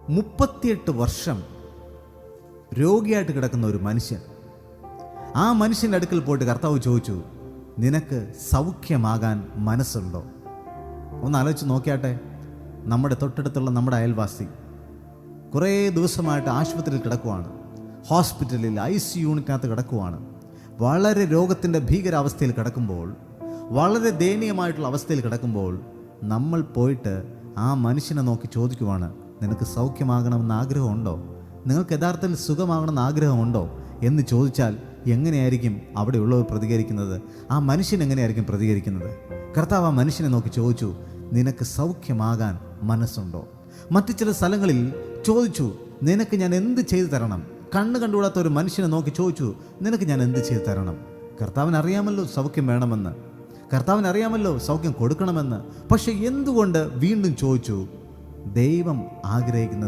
38 വർഷം രോഗിയായിട്ട് കിടക്കുന്ന ഒരു മനുഷ്യൻ. ആ മനുഷ്യൻ്റെ അടുക്കൽ പോയിട്ട് കർത്താവ് ചോദിച്ചു, നിനക്ക് സൗഖ്യമാകാൻ മനസ്സുണ്ടോ? ഒന്ന് ആലോചിച്ച് നോക്കിയാട്ടെ. നമ്മുടെ തൊട്ടടുത്തുള്ള നമ്മുടെ അയൽവാസി കുറേ ദിവസമായിട്ട് ആശുപത്രിയിൽ കിടക്കുവാണ്, ഹോസ്പിറ്റലിൽ ICU യൂണിറ്റിനകത്ത് കിടക്കുവാണ്. വളരെ രോഗത്തിൻ്റെ ഭീകരാവസ്ഥയിൽ കിടക്കുമ്പോൾ, വളരെ ദയനീയമായിട്ടുള്ള അവസ്ഥയിൽ കിടക്കുമ്പോൾ നമ്മൾ പോയിട്ട് ആ മനുഷ്യനെ നോക്കി ചോദിക്കുവാണ്, നിനക്ക് സൗഖ്യമാകണമെന്ന് ആഗ്രഹമുണ്ടോ? നിങ്ങൾക്ക് യഥാർത്ഥത്തിൽ സുഖമാകണമെന്ന് ആഗ്രഹമുണ്ടോ എന്ന് ചോദിച്ചാൽ എങ്ങനെയായിരിക്കും അവിടെയുള്ളവർ പ്രതികരിക്കുന്നത്? ആ മനുഷ്യൻ എങ്ങനെയായിരിക്കും പ്രതികരിക്കുന്നത്? കർത്താവ് ആ മനുഷ്യനെ നോക്കി ചോദിച്ചു, നിനക്ക് സൗഖ്യമാകാൻ മനസ്സുണ്ടോ? മറ്റു ചില സ്ഥലങ്ങളിൽ ചോദിച്ചു, നിനക്ക് ഞാൻ എന്ത് ചെയ്തു തരണം? കണ്ണ് കണ്ടുകൂടാത്ത ഒരു മനുഷ്യനെ നോക്കി ചോദിച്ചു, നിനക്ക് ഞാൻ എന്ത് ചെയ്തു തരണം? കർത്താവിന് അറിയാമല്ലോ സൗഖ്യം വേണമെന്ന്, കർത്താവിന് അറിയാമല്ലോ സൗഖ്യം കൊടുക്കണമെന്ന്. പക്ഷെ എന്തുകൊണ്ട് വീണ്ടും ചോദിച്ചു? ദൈവം ആഗ്രഹിക്കുന്നത്